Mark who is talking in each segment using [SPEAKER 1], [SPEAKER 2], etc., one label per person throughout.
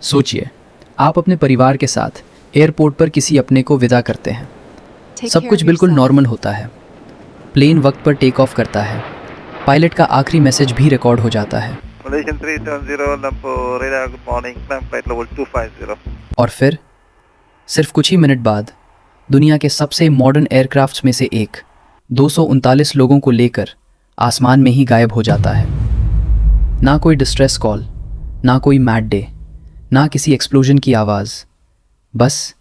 [SPEAKER 1] सोचिए, आप अपने परिवार के साथ एयरपोर्ट पर किसी अपने को विदा करते हैं। सब कुछ बिल्कुल नॉर्मल होता है। प्लेन वक्त पर टेक ऑफ करता है। पायलट का आखिरी मैसेज भी रिकॉर्ड हो जाता है।
[SPEAKER 2] Malaysian 370 Lumpur radar, good morning, climb flight level 250.
[SPEAKER 1] और फिर सिर्फ कुछ ही मिनट बाद दुनिया के सबसे मॉडर्न एयरक्राफ्ट्स में से एक 239 लोगों को लेकर आसमान में ही गायब हो जाता है। ना कोई डिस्ट्रेस कॉल, ना कोई मैड डे, ना किसी एक्सप्लोजन की आवाज़, बस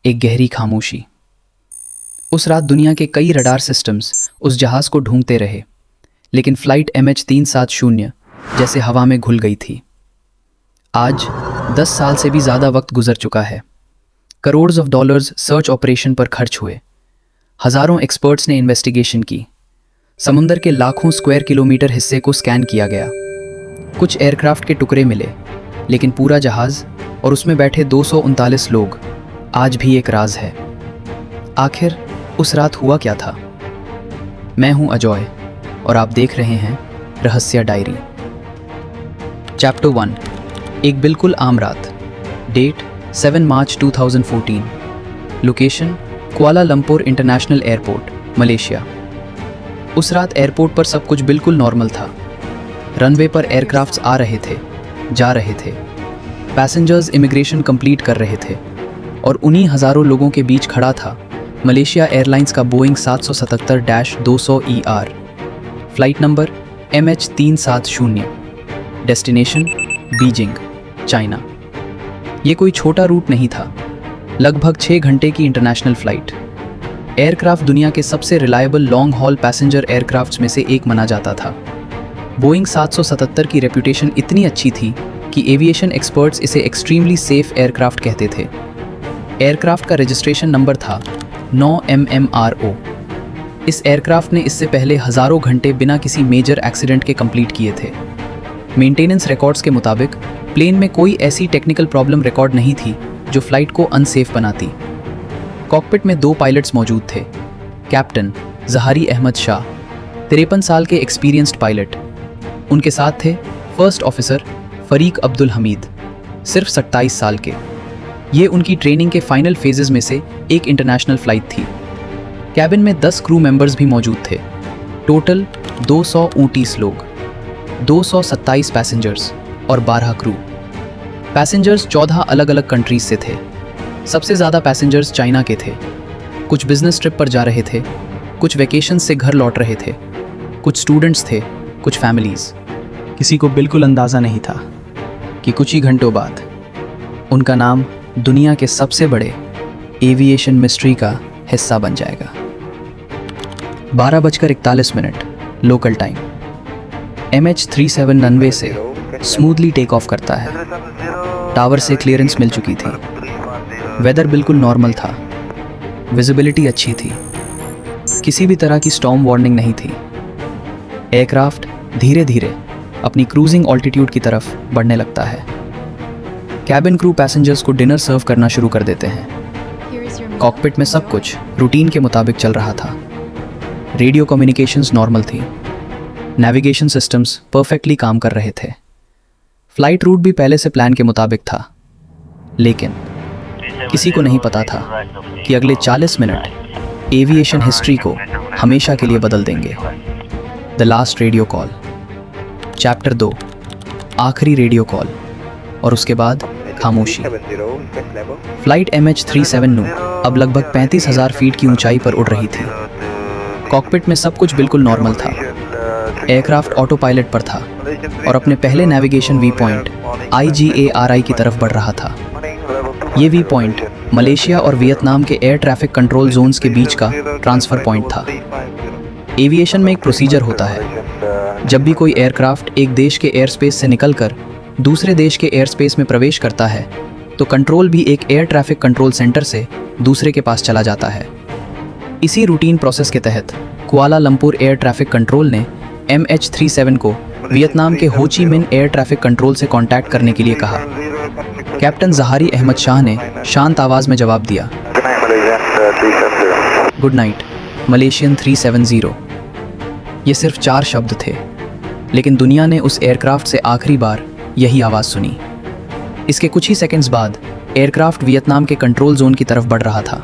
[SPEAKER 1] एक गहरी खामोशी। उस रात दुनिया के कई रडार सिस्टम्स उस जहाज़ को ढूंढते रहे, लेकिन फ्लाइट MH370 जैसे हवा में घुल गई थी। आज 10 साल से भी ज़्यादा वक्त गुजर चुका है। करोड़ों ऑफ डॉलर्स सर्च ऑपरेशन पर खर्च हुए। हज़ारों एक्सपर्ट्स ने इन्वेस्टिगेशन की। समुंदर के लाखों स्क्वायर किलोमीटर हिस्से को स्कैन किया गया। कुछ एयरक्राफ्ट के टुकड़े मिले, लेकिन पूरा जहाज़ और उसमें बैठे 239 लोग आज भी एक राज है। आखिर उस रात हुआ क्या था? मैं हूं अजय और आप देख रहे हैं रहस्य डायरी। चैप्टर 1, एक बिल्कुल आम रात। डेट 7 मार्च 2014। Location Kuala Lumpur international airport, Malaysia. उस रात एयरपोर्ट पर सब कुछ बिल्कुल नॉर्मल था। रनवे पर एयरक्राफ्ट्स आ रहे थे, जा रहे थे। पैसेंजर्स इमिग्रेशन कंप्लीट कर रहे थे और उन्हीं हज़ारों लोगों के बीच खड़ा था मलेशिया एयरलाइंस का Boeing 777-200 ER। Flight number MH370। Destination Beijing, China. ये कोई छोटा रूट नहीं था, लगभग 6 घंटे की इंटरनेशनल फ़्लाइट। एयरक्राफ्ट दुनिया के सबसे reliable long haul passenger aircrafts में से एक माना जाता था। बोइंग 777 की रेपुटेशन इतनी अच्छी थी कि एविएशन एक्सपर्ट्स इसे एक्सट्रीमली सेफ एयरक्राफ्ट कहते थे। एयरक्राफ्ट का रजिस्ट्रेशन नंबर था 9MMRO। इस एयरक्राफ्ट ने इससे पहले हज़ारों घंटे बिना किसी मेजर एक्सीडेंट के कंप्लीट किए थे। मेंटेनेंस रिकॉर्ड्स के मुताबिक प्लेन में कोई ऐसी टेक्निकल प्रॉब्लम रिकॉर्ड नहीं थी जो फ्लाइट को अनसेफ बनाती। कॉकपिट में 2 पायलट्स मौजूद थे। कैप्टन ज़हारी अहमद शाह, 53 साल के एक्सपीरियंस्ड पायलट। उनके साथ थे फर्स्ट ऑफिसर फरीक अब्दुल हमीद, सिर्फ 27 साल के। ये उनकी ट्रेनिंग के फाइनल फेजेस में से एक इंटरनेशनल फ़्लाइट थी। कैबिन में 10 क्रू मेंबर्स भी मौजूद थे। टोटल 229 लोग, 227 पैसेंजर्स और 12 क्रू। पैसेंजर्स 14 अलग अलग कंट्रीज से थे। सबसे ज़्यादा पैसेंजर्स चाइना के थे। कुछ बिजनेस ट्रिप पर जा रहे थे, कुछ वेकेशन से घर लौट रहे थे, कुछ स्टूडेंट्स थे, कुछ फैमिलीज़। किसी को बिल्कुल अंदाज़ा नहीं था कि कुछ ही घंटों बाद उनका नाम दुनिया के सबसे बड़े एविएशन मिस्ट्री का हिस्सा बन जाएगा। 12:41 लोकल टाइम। MH370 रनवे से स्मूथली टेक ऑफ करता है। टावर से क्लियरेंस मिल चुकी थी। वेदर बिल्कुल नॉर्मल था। विजिबिलिटी अच्छी थी। किसी भी तरह की स्टॉर्म वार्निंग नहीं थी। एयरक्राफ्ट धीरे धीरे अपनी क्रूजिंग ऑल्टीट्यूड की तरफ बढ़ने लगता है। कैबिन क्रू पैसेंजर्स को डिनर सर्व करना शुरू कर देते हैं। कॉकपिट में सब कुछ रूटीन के मुताबिक चल रहा था। रेडियो कम्युनिकेशंस नॉर्मल थी। नेविगेशन सिस्टम्स परफेक्टली काम कर रहे थे। फ्लाइट रूट भी पहले से प्लान के मुताबिक था। लेकिन किसी को नहीं पता था कि अगले 40 मिनट एविएशन हिस्ट्री को हमेशा के लिए बदल देंगे। The last radio call. Chapter 2, आखिरी रेडियो कॉल। और उसके बाद खामोशी। फ्लाइट MH370 अब लगभग 35,000 फीट की ऊंचाई पर उड़ रही थी। कॉकपिट में सब कुछ बिल्कुल नॉर्मल था। एयरक्राफ्ट ऑटो पायलट पर था और अपने पहले नेविगेशन वी पॉइंट IGARI की तरफ बढ़ रहा था। ये वी पॉइंट मलेशिया और वियतनाम के एयर ट्रैफिक कंट्रोल जोन्स के बीच का ट्रांसफ़र पॉइंट था। एविएशन में एक प्रोसीजर होता है। जब भी कोई एयरक्राफ्ट एक देश के एयर स्पेस से निकलकर दूसरे देश के एयर स्पेस में प्रवेश करता है तो कंट्रोल भी एक एयर ट्रैफिक कंट्रोल सेंटर से दूसरे के पास चला जाता है। इसी रूटीन प्रोसेस के तहत कुआलालंपुर एयर ट्रैफिक कंट्रोल ने MH370 को वियतनाम के हो ची मिन एयर ट्रैफिक कंट्रोल से कांटेक्ट करने के लिए कहा। कैप्टन ज़हारी अहमद शाह ने शांत आवाज़ में जवाब दिया, गुड नाइट मलेशियन 370। ये सिर्फ 4 शब्द थे, लेकिन दुनिया ने उस एयरक्राफ्ट से आखिरी बार यही आवाज़ सुनी। इसके कुछ ही सेकंड्स बाद एयरक्राफ्ट वियतनाम के कंट्रोल जोन की तरफ बढ़ रहा था।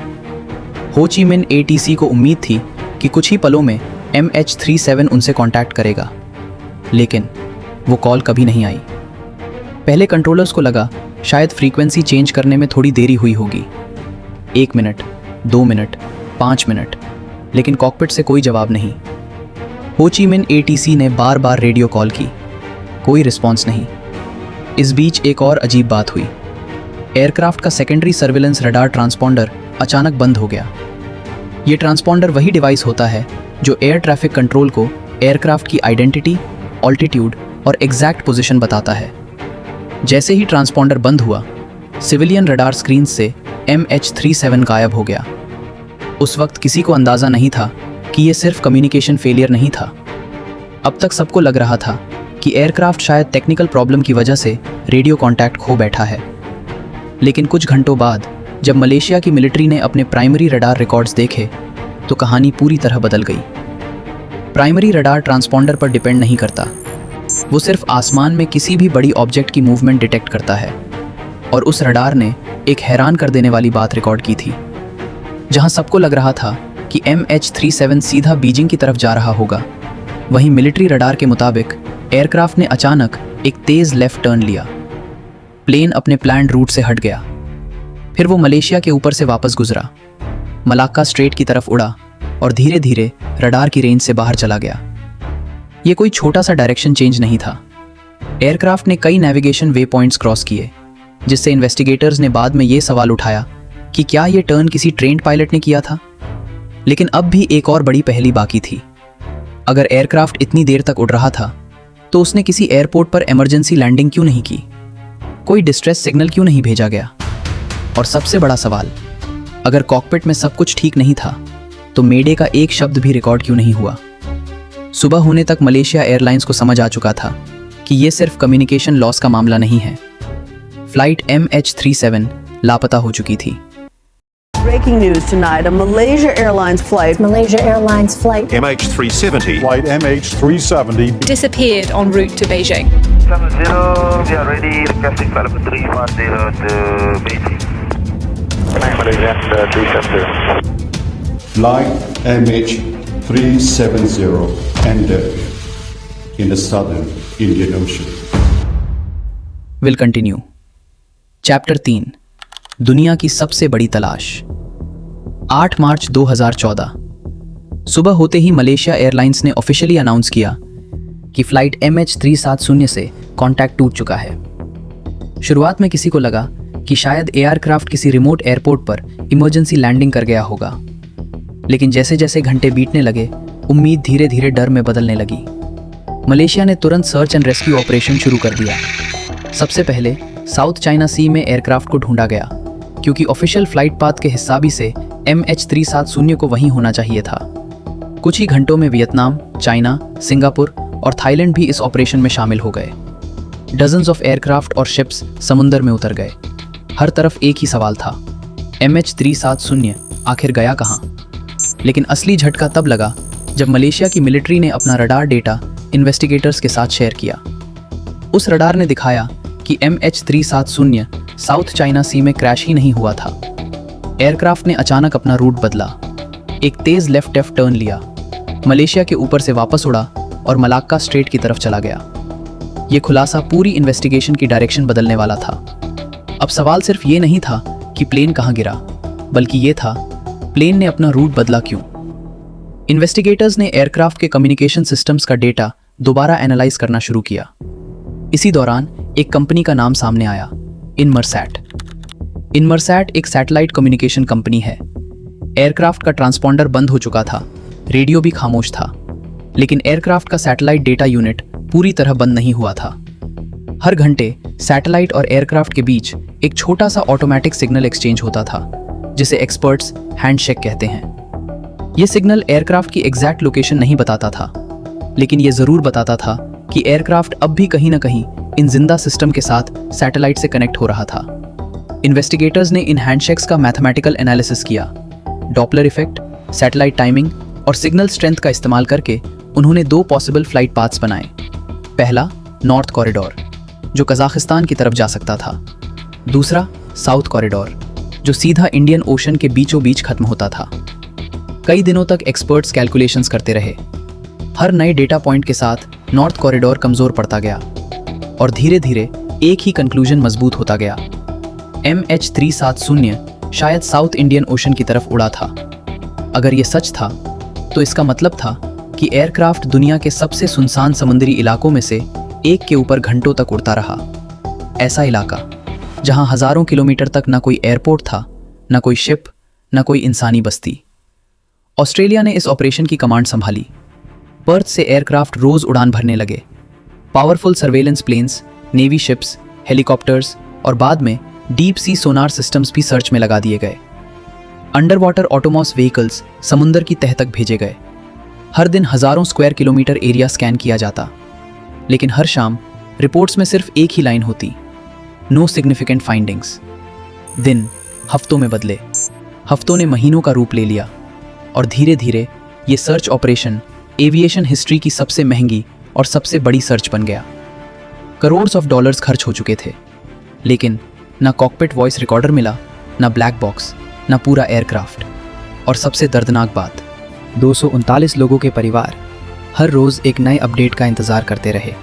[SPEAKER 1] हो ची मिन ATC को उम्मीद थी कि कुछ ही पलों में MH370 उनसे कांटेक्ट करेगा, लेकिन वो कॉल कभी नहीं आई। पहले कंट्रोलर्स को लगा शायद फ्रीक्वेंसी चेंज करने में थोड़ी देरी हुई होगी। 1 मिनट, 2 मिनट, 5 मिनट, लेकिन कॉकपिट से कोई जवाब नहीं। हो ची मिन ATC ने बार बार रेडियो कॉल की, कोई रिस्पॉन्स नहीं। इस बीच एक और अजीब बात हुई। एयरक्राफ्ट का सेकेंडरी सर्विलेंस रडार ट्रांसपॉन्डर अचानक बंद हो गया। ये ट्रांसपॉन्डर वही डिवाइस होता है जो एयर ट्रैफिक कंट्रोल को एयरक्राफ्ट की आइडेंटिटी, ऑल्टीट्यूड और एग्जैक्ट पोजीशन बताता है। जैसे ही ट्रांसपॉन्डर बंद हुआ, सिविलियन रडार स्क्रीन से MH370 गायब हो गया। उस वक्त किसी को अंदाज़ा नहीं था कि ये सिर्फ कम्युनिकेशन फेलियर नहीं था। अब तक सबको लग रहा था कि एयरक्राफ्ट शायद टेक्निकल प्रॉब्लम की वजह से रेडियो कांटेक्ट खो बैठा है। लेकिन कुछ घंटों बाद जब मलेशिया की मिलिट्री ने अपने प्राइमरी रडार रिकॉर्ड्स देखे तो कहानी पूरी तरह बदल गई। प्राइमरी रडार ट्रांसपॉन्डर पर डिपेंड नहीं करता, वो सिर्फ आसमान में किसी भी बड़ी ऑब्जेक्ट की मूवमेंट डिटेक्ट करता है। और उस रडार ने एक हैरान कर देने वाली बात रिकॉर्ड की थी। जहां सबको लग रहा था कि MH370 सीधा बीजिंग की तरफ जा रहा होगा, वहीं मिलिट्री रडार के मुताबिक एयरक्राफ्ट ने अचानक एक तेज लेफ्ट टर्न लिया। प्लेन अपने प्लान्ड रूट से हट गया। फिर वो मलेशिया के ऊपर से वापस गुजरा, मलाक्का स्ट्रेट की तरफ उड़ा और धीरे धीरे रडार की रेंज से बाहर चला गया। ये कोई छोटा सा डायरेक्शन चेंज नहीं था। एयरक्राफ्ट ने कई नेविगेशन वे पॉइंट्स क्रॉस किए, जिससे इन्वेस्टिगेटर्स ने बाद में ये सवाल उठाया कि क्या ये टर्न किसी ट्रेन्ड पायलट ने किया था। लेकिन अब भी एक और बड़ी पहेली बाकी थी। अगर एयरक्राफ्ट इतनी देर तक उड़ रहा था तो उसने किसी एयरपोर्ट पर इमरजेंसी लैंडिंग क्यों नहीं की? कोई डिस्ट्रेस सिग्नल क्यों नहीं भेजा गया? और सबसे बड़ा सवाल, अगर कॉकपिट में सब कुछ ठीक नहीं था तो मेडे का एक शब्द भी रिकॉर्ड क्यों नहीं हुआ? सुबह होने तक मलेशिया एयरलाइंस को समझ आ चुका था कि ये सिर्फ कम्युनिकेशन लॉस का मामला नहीं है। फ्लाइट MH370 लापता हो चुकी थी।
[SPEAKER 3] Breaking news tonight, a Malaysia Airlines flight
[SPEAKER 4] MH370
[SPEAKER 5] Flight MH370
[SPEAKER 6] disappeared en route to Beijing.
[SPEAKER 2] 70, we are ready, requesting flight number 310 to Beijing. Malaysia 370.
[SPEAKER 5] Flight MH370 ended in the southern Indian Ocean.
[SPEAKER 1] Will continue. Chapter 3, दुनिया की सबसे बड़ी तलाश। 8 मार्च 2014 सुबह होते ही Malaysia airlines ने officially announce किया कि फ्लाइट MH370 से कांटेक्ट टूट चुका है। शुरुआत में किसी को लगा कि शायद एयरक्राफ्ट किसी रिमोट एयरपोर्ट पर इमरजेंसी लैंडिंग कर गया होगा, लेकिन जैसे जैसे घंटे बीतने लगे उम्मीद धीरे धीरे डर में बदलने लगी। मलेशिया ने तुरंत सर्च एंड रेस्क्यू ऑपरेशन शुरू कर दिया। सबसे पहले साउथ चाइना सी में एयरक्राफ्ट को ढूंढा गया, क्योंकि ऑफिशियल फ्लाइट पाथ के हिसाबी से MH370 को वहीं होना चाहिए था। कुछ ही घंटों में वियतनाम, चाइना, सिंगापुर और थाईलैंड भी इस ऑपरेशन में शामिल हो गए। डजन्स ऑफ एयरक्राफ्ट और शिप्स समुंदर में उतर गए। हर तरफ एक ही सवाल था, MH370 आखिर गया कहाँ? लेकिन असली झटका तब लगा जब मलेशिया की मिलिट्री ने अपना रडार डेटा इन्वेस्टिगेटर्स के साथ शेयर किया। उस रडार ने दिखाया कि MH370 साउथ चाइना सी में क्रैश ही नहीं हुआ था। एयरक्राफ्ट ने अचानक अपना रूट बदला, एक तेज लेफ्ट टर्न लिया, मलेशिया के ऊपर से वापस उड़ा और मलाक्का स्ट्रेट की तरफ चला गया। ये खुलासा पूरी इन्वेस्टिगेशन की डायरेक्शन बदलने वाला था। अब सवाल सिर्फ ये नहीं था कि प्लेन कहाँ गिरा, बल्कि ये था प्लेन ने अपना रूट बदला क्यों। इन्वेस्टिगेटर्स ने एयरक्राफ्ट के कम्युनिकेशन सिस्टम्स का डेटा दोबारा एनालाइज करना शुरू किया। इसी दौरान एक कंपनी का नाम सामने आया, इनमरसैट। इनमरसैट एक सैटेलाइट कम्युनिकेशन कंपनी है। एयरक्राफ्ट का ट्रांसपॉन्डर बंद हो चुका था, रेडियो भी खामोश था, लेकिन एयरक्राफ्ट का सैटेलाइट डेटा यूनिट पूरी तरह बंद नहीं हुआ था। हर घंटे सैटेलाइट और एयरक्राफ्ट के बीच एक छोटा सा ऑटोमेटिक सिग्नल एक्सचेंज होता था, जिसे एक्सपर्ट्स हैंडशेक कहते हैं। यह सिग्नल एयरक्राफ्ट की एग्जैक्ट लोकेशन नहीं बताता था, लेकिन यह जरूर बताता था कि एयरक्राफ्ट अब भी कहीं ना कहीं इन जिंदा सिस्टम के साथ सैटेलाइट से कनेक्ट हो रहा था। इन्वेस्टिगेटर्स ने इन हैंडशेक्स का मैथमेटिकल एनालिसिस किया। डॉपलर इफेक्ट, सैटेलाइट टाइमिंग और सिग्नल स्ट्रेंथ का इस्तेमाल करके उन्होंने 2 पॉसिबल फ्लाइट पाथ्स बनाए। पहला, नॉर्थ कॉरिडोर, जो कजाकिस्तान की तरफ जा सकता था, दूसरा साउथ कॉरिडोर, जो सीधा इंडियन ओशन के बीचों बीच खत्म होता था। कई दिनों तक एक्सपर्ट्स कैलकुलेशंस करते रहे। हर नए डेटा पॉइंट के साथ नॉर्थ कॉरिडोर कमजोर पड़ता गया और धीरे धीरे एक ही कंक्लूजन मजबूत होता गया। MH370 शायद साउथ इंडियन ओशन की तरफ उड़ा था। अगर ये सच था तो इसका मतलब था कि एयरक्राफ्ट दुनिया के सबसे सुनसान समुद्री इलाकों में से एक के ऊपर घंटों तक उड़ता रहा। ऐसा इलाका जहां हजारों किलोमीटर तक ना कोई एयरपोर्ट था, ना कोई शिप, ना कोई इंसानी बस्ती। ऑस्ट्रेलिया ने इस ऑपरेशन की कमांड संभाली। पर्थ से एयरक्राफ्ट रोज उड़ान भरने लगे। Powerful surveillance planes, navy ships, helicopters और बाद में डीप सी सोनार सिस्टम्स भी सर्च में लगा दिए गए। अंडर वाटर ऑटोमॉस व्हीकल्स समुंदर की तह तक भेजे गए। हर दिन हजारों स्क्वायर किलोमीटर एरिया स्कैन किया जाता, लेकिन हर शाम रिपोर्ट्स में सिर्फ एक ही लाइन होती, नो सिग्निफिकेंट फाइंडिंग्स। दिन हफ्तों में बदले, हफ्तों ने महीनों का रूप ले लिया और धीरे धीरे ये सर्च ऑपरेशन एविएशन हिस्ट्री की सबसे महंगी और सबसे बड़ी सर्च बन गया। करोड़्स ऑफ डॉलर्स खर्च हो चुके थे, लेकिन ना कॉकपिट वॉइस रिकॉर्डर मिला, ना ब्लैक बॉक्स, ना पूरा एयरक्राफ्ट। और सबसे दर्दनाक बात, 239 लोगों के परिवार हर रोज एक नए अपडेट का इंतजार करते रहे।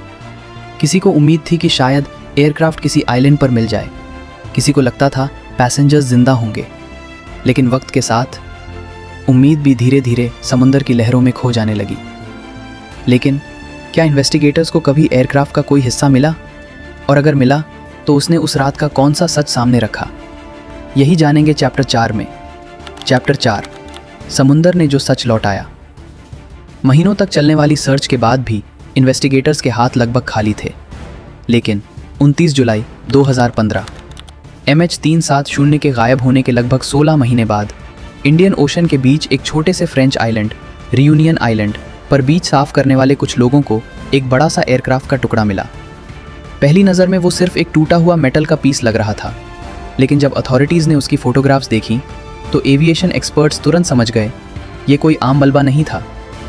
[SPEAKER 1] किसी को उम्मीद थी कि शायद एयरक्राफ्ट किसी आइलैंड पर मिल जाए, किसी को लगता था पैसेंजर्स जिंदा होंगे, लेकिन वक्त के साथ उम्मीद भी धीरे धीरे समुंदर की लहरों में खो जाने लगी। लेकिन क्या इन्वेस्टिगेटर्स को कभी एयरक्राफ्ट का कोई हिस्सा मिला? और अगर मिला तो उसने उस रात का कौन सा सच सामने रखा? यही जानेंगे चैप्टर 4 में। चैप्टर 4, समुंदर ने जो सच लौटाया। महीनों तक चलने वाली सर्च के बाद भी इन्वेस्टिगेटर्स के हाथ लगभग खाली थे, लेकिन 29 जुलाई 2015 MH370 के गायब होने के लगभग 16 महीने बाद इंडियन ओशन के बीच एक छोटे से फ्रेंच आइलैंड रियूनियन आइलैंड पर बीच साफ करने वाले कुछ लोगों को एक बड़ा सा एयरक्राफ्ट का टुकड़ा मिला। पहली नज़र में वो सिर्फ एक टूटा हुआ मेटल का पीस लग रहा था, लेकिन जब अथॉरिटीज़ ने उसकी फ़ोटोग्राफ्स देखी तो एविएशन एक्सपर्ट्स तुरंत समझ गए ये कोई आम मलबा नहीं था,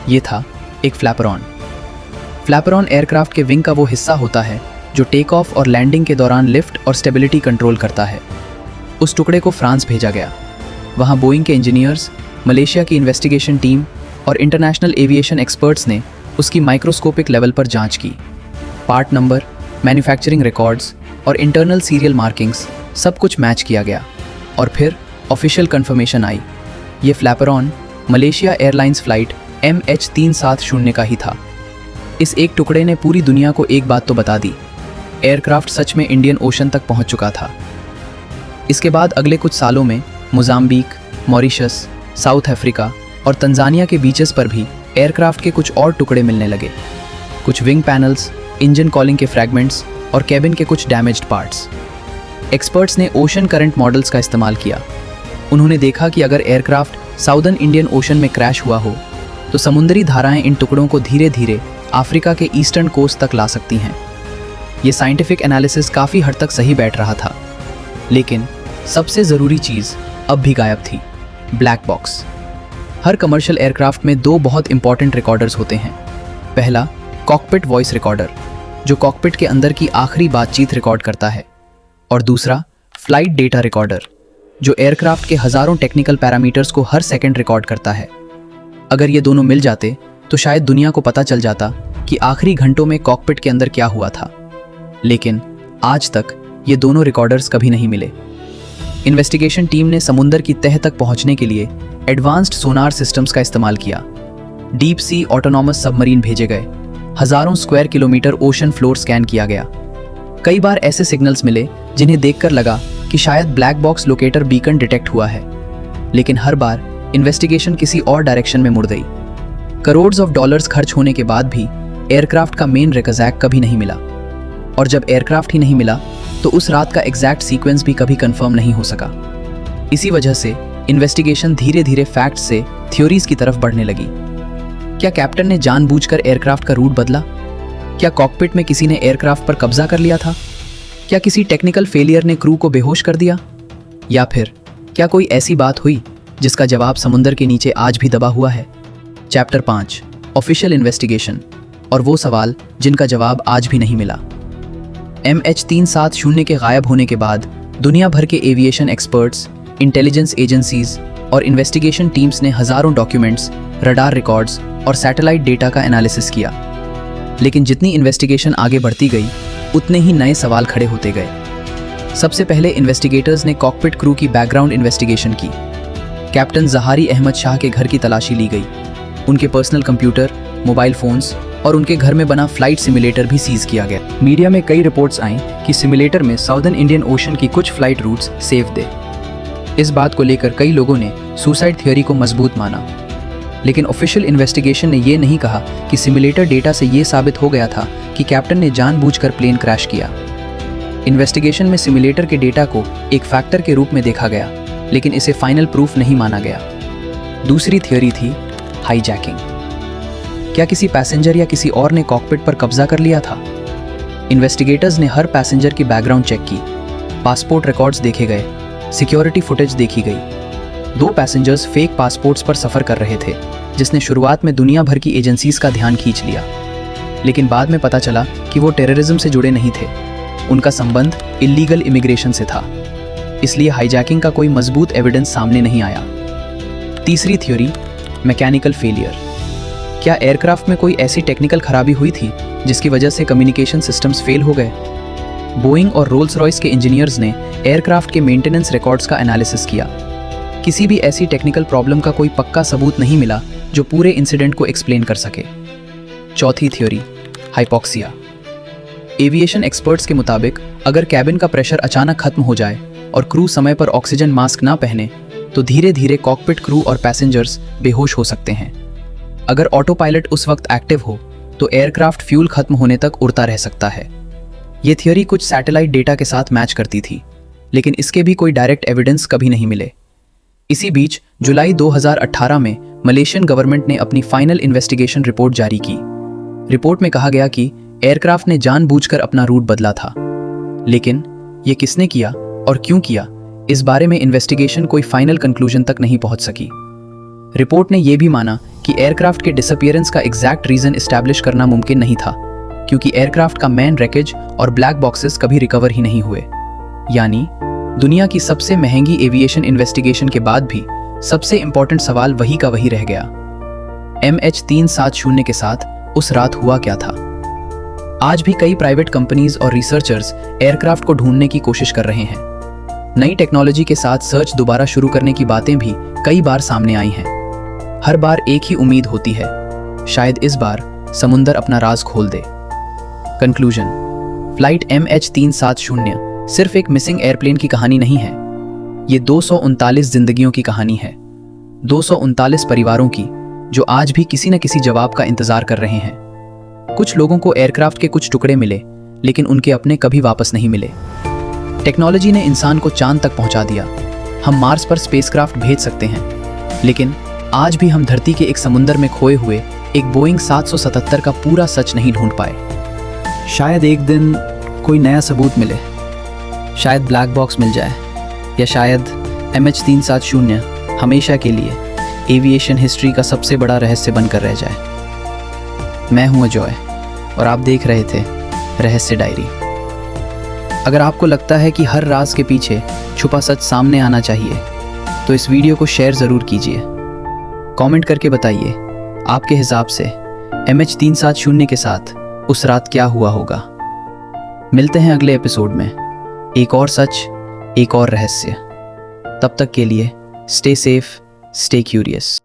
[SPEAKER 1] ये था एक फ्लैपरॉन। फ्लैपरॉन एयरक्राफ्ट के विंग का वो हिस्सा होता है जो टेक ऑफ और लैंडिंग के दौरान लिफ्ट और स्टेबिलिटी कंट्रोल करता है। उस टुकड़े को फ्रांस भेजा गया। वहाँ बोइंग के इंजीनियर्स, मलेशिया की इन्वेस्टिगेशन टीम और इंटरनेशनल एविएशन एक्सपर्ट्स ने उसकी माइक्रोस्कोपिक लेवल पर जांच की। पार्ट नंबर, मैन्युफैक्चरिंग रिकॉर्ड्स और इंटरनल सीरियल मार्किंग्स सब कुछ मैच किया गया और फिर ऑफिशियल कंफर्मेशन आई, ये फ्लैपरॉन मलेशिया एयरलाइंस फ्लाइट MH370 का ही था। इस एक टुकड़े ने पूरी दुनिया को एक बात तो बता दी, एयरक्राफ्ट सच में इंडियन ओशन तक पहुंच चुका था। इसके बाद अगले कुछ सालों में मोजाम्बिक, मॉरिशस, साउथ अफ्रीका और तंजानिया के बीचेस पर भी एयरक्राफ्ट के कुछ और टुकड़े मिलने लगे। कुछ विंग पैनल्स, इंजन कॉलिंग के फ्रैगमेंट्स और कैबिन के कुछ डैमेज्ड पार्ट्स। एक्सपर्ट्स ने ओशन करंट मॉडल्स का इस्तेमाल किया। उन्होंने देखा कि अगर एयरक्राफ्ट साउदर्न इंडियन ओशन में क्रैश हुआ हो तो समुद्री धाराएं इन टुकड़ों को धीरे धीरे अफ्रीका के ईस्टर्न कोस्ट तक ला सकती हैं। ये साइंटिफिक एनालिसिस काफ़ी हद तक सही बैठ रहा था, लेकिन सबसे ज़रूरी चीज़ अब भी गायब थी, ब्लैक बॉक्स। हर कमर्शियल एयरक्राफ्ट में दो बहुत इंपॉर्टेंट रिकॉर्डर्स होते हैं। पहला कॉकपिट वॉइस रिकॉर्डर, जो कॉकपिट के अंदर की आखिरी बातचीत रिकॉर्ड करता है, और दूसरा फ्लाइट डेटा रिकॉर्डर, जो एयरक्राफ्ट के हज़ारों टेक्निकल पैरामीटर्स को हर सेकंड रिकॉर्ड करता है। अगर ये दोनों मिल जाते तो शायद दुनिया को पता चल जाता कि आखिरी घंटों में कॉकपिट के अंदर क्या हुआ था, लेकिन आज तक ये दोनों रिकॉर्डर्स कभी नहीं मिले। इन्वेस्टिगेशन टीम ने समुंदर की तह तक पहुंचने के लिए एडवांस्ड सोनार सिस्टम्स का इस्तेमाल किया। डीप सी ऑटोनॉमस सबमरीन भेजे गए। हजारों square kilometre ocean floor scan किया गया। कई बार ऐसे सिग्नल्स मिले जिन्हें देखकर लगा कि शायद black box locator beacon detect हुआ है, लेकिन हर बार इन्वेस्टिगेशन किसी और डायरेक्शन में मुड़ गई। करोड़्स ऑफ डॉलर्स खर्च होने के बाद भी एयरक्राफ्ट का मेन रिकजैक कभी नहीं मिला, और जब एयरक्राफ्ट ही नहीं मिला तो उस रात का एग्जैक्ट सीक्वेंस भी कभी कंफर्म नहीं हो सका। इसी वजह से इन्वेस्टिगेशन धीरे धीरे फैक्ट्स से थ्योरीज की तरफ बढ़ने लगी। क्या कैप्टन ने जानबूझकर एयरक्राफ्ट का रूट बदला? क्या कॉकपिट में किसी ने एयरक्राफ्ट पर कब्जा कर लिया था? क्या किसी टेक्निकल फेलियर ने क्रू को बेहोश कर दिया? या फिर क्या कोई ऐसी बात हुई जिसका जवाब समुंदर के नीचे आज भी दबा हुआ है? चैप्टर 5, ऑफिशियल इन्वेस्टिगेशन, और वो सवाल जिनका जवाब आज भी नहीं मिला। MH370 के गायब होने के बाद दुनिया भर के एविएशन एक्सपर्ट्स, इंटेलिजेंस एजेंसीज और इन्वेस्टिगेशन टीम्स ने हजारों डॉक्यूमेंट्स, रडार रिकॉर्ड्स और सैटेलाइट डेटा का एनालिसिस किया। लेकिन जितनी इन्वेस्टिगेशन आगे बढ़ती गई, उतने ही नए सवाल खड़े होते गए। सबसे पहले इन्वेस्टिगेटर्स ने कॉकपिट क्रू की बैकग्राउंड इन्वेस्टिगेशन की। कैप्टन जहारी अहमद शाह के घर की तलाशी ली गई। उनके पर्सनल कंप्यूटर, मोबाइल फोन्स और उनके घर में बना फ्लाइट सिमुलेटर भी सीज किया गया। मीडिया में कई रिपोर्ट्स आईं कि सिमुलेटर में साउदर्न इंडियन ओशन की कुछ फ्लाइट रूट्स सेफ थे। इस बात को लेकर कई लोगों ने सुसाइड थियोरी को मजबूत माना। लेकिन ऑफिशियल इन्वेस्टिगेशन ने यह नहीं कहा कि सिमुलेटर डेटा से यह साबित हो गया था कि कैप्टन ने जानबूझकर प्लेन क्रैश किया। इन्वेस्टिगेशन में सिमुलेटर के डेटा को एक फैक्टर के रूप में देखा गया, लेकिन इसे फाइनल प्रूफ नहीं माना गया। दूसरी थियोरी थी हाईजैकिंग। क्या किसी पैसेंजर या किसी और ने कॉकपिट पर कब्जा कर लिया था? इन्वेस्टिगेटर्स ने हर पैसेंजर की बैकग्राउंड चेक की, पासपोर्ट रिकॉर्ड्स देखे गए, सिक्योरिटी फुटेज देखी गई। 2 पैसेंजर्स फेक पासपोर्ट्स पर सफर कर रहे थे, जिसने शुरुआत में दुनिया भर की एजेंसीज का ध्यान खींच लिया। लेकिन बाद में पता चला कि वो टेररिज्म से जुड़े नहीं थे, उनका संबंध इल्लीगल इमिग्रेशन से था। इसलिए हाईजैकिंग का कोई मजबूत एविडेंस सामने नहीं आया। तीसरी थ्योरी, मैकेनिकल फेलियर। क्या एयरक्राफ्ट में कोई ऐसी टेक्निकल खराबी हुई थी जिसकी वजह से कम्युनिकेशन सिस्टम्स फेल हो गए? बोइंग और रोल्स रॉयस के इंजीनियर्स ने एयरक्राफ्ट के मेंटेनेंस रिकॉर्ड्स का एनालिसिस किया। किसी भी ऐसी टेक्निकल प्रॉब्लम का कोई पक्का सबूत नहीं मिला जो पूरे इंसिडेंट को एक्सप्लेन कर सके। चौथी थ्योरी, हाइपोक्सिया। एविएशन एक्सपर्ट्स के मुताबिक अगर कैबिन का प्रेशर अचानक खत्म हो जाए और क्रू समय पर ऑक्सीजन मास्क ना पहने तो धीरे धीरे कॉकपिट क्रू और पैसेंजर्स बेहोश हो सकते हैं। अगर ऑटो पायलट उस वक्त एक्टिव हो तो एयरक्राफ्ट फ्यूल खत्म होने तक उड़ता रह सकता है। ये थियोरी कुछ सैटेलाइट डेटा के साथ मैच करती थी, लेकिन इसके भी कोई डायरेक्ट एविडेंस कभी नहीं मिले। इसी बीच जुलाई 2018 में मलेशियन गवर्नमेंट ने अपनी फाइनल इन्वेस्टिगेशन रिपोर्ट जारी की। रिपोर्ट में कहा गया कि एयरक्राफ्ट ने जानबूझकर अपना रूट बदला था, लेकिन ये किसने किया और क्यों किया, इस बारे में इन्वेस्टिगेशन कोई फाइनल कंक्लूजन तक नहीं पहुंच सकी। रिपोर्ट ने यह भी माना कि एयरक्राफ्ट के डिसअपीयरेंस का एग्जैक्ट रीजन एस्टैब्लिश करना मुमकिन नहीं था, क्योंकि एयरक्राफ्ट का मैन रैकेज और ब्लैक बॉक्सेस कभी रिकवर ही नहीं हुए। यानी दुनिया की सबसे महंगी एविएशन इन्वेस्टिगेशन के बाद भी सबसे इंपॉर्टेंट सवाल वही का वही रह गया। MH370 के साथ उस रात हुआ क्या था? आज भी कई प्राइवेट कंपनीज और रिसर्चर्स एयरक्राफ्ट को ढूंढने की कोशिश कर रहे हैं। नई टेक्नोलॉजी के साथ सर्च दोबारा शुरू करने की बातें भी कई बार सामने आई हैं। हर बार एक ही उम्मीद होती है, शायद इस बार समुंदर अपना राज खोल दे। कंक्लूजन, फ्लाइट MH370 सिर्फ एक मिसिंग एयरप्लेन की कहानी नहीं है, ये 239 जिंदगियों की कहानी है। 239 परिवारों की जो आज भी किसी न किसी जवाब का इंतजार कर रहे हैं। कुछ लोगों को एयरक्राफ्ट के कुछ टुकड़े मिले, लेकिन उनके अपने कभी वापस नहीं मिले। टेक्नोलॉजी ने इंसान को चांद तक पहुंचा दिया, हम मार्स पर स्पेसक्राफ्ट भेज सकते हैं, लेकिन आज भी हम धरती के एक समुंदर में खोए हुए एक बोइंग 777 का पूरा सच नहीं ढूंढ पाए। शायद एक दिन कोई नया सबूत मिले, शायद ब्लैक बॉक्स मिल जाए, या शायद MH370 हमेशा के लिए एविएशन हिस्ट्री का सबसे बड़ा रहस्य बनकर रह जाए। मैं हूं अजॉय और आप देख रहे थे रहस्य डायरी। अगर आपको लगता है कि हर राज के पीछे छुपा सच सामने आना चाहिए, तो इस वीडियो को शेयर ज़रूर कीजिए। कमेंट करके बताइए आपके हिसाब से MH370 के साथ उस रात क्या हुआ होगा। मिलते हैं अगले एपिसोड में, एक और सच, एक और रहस्य। तब तक के लिए स्टे सेफ, स्टे क्यूरियस।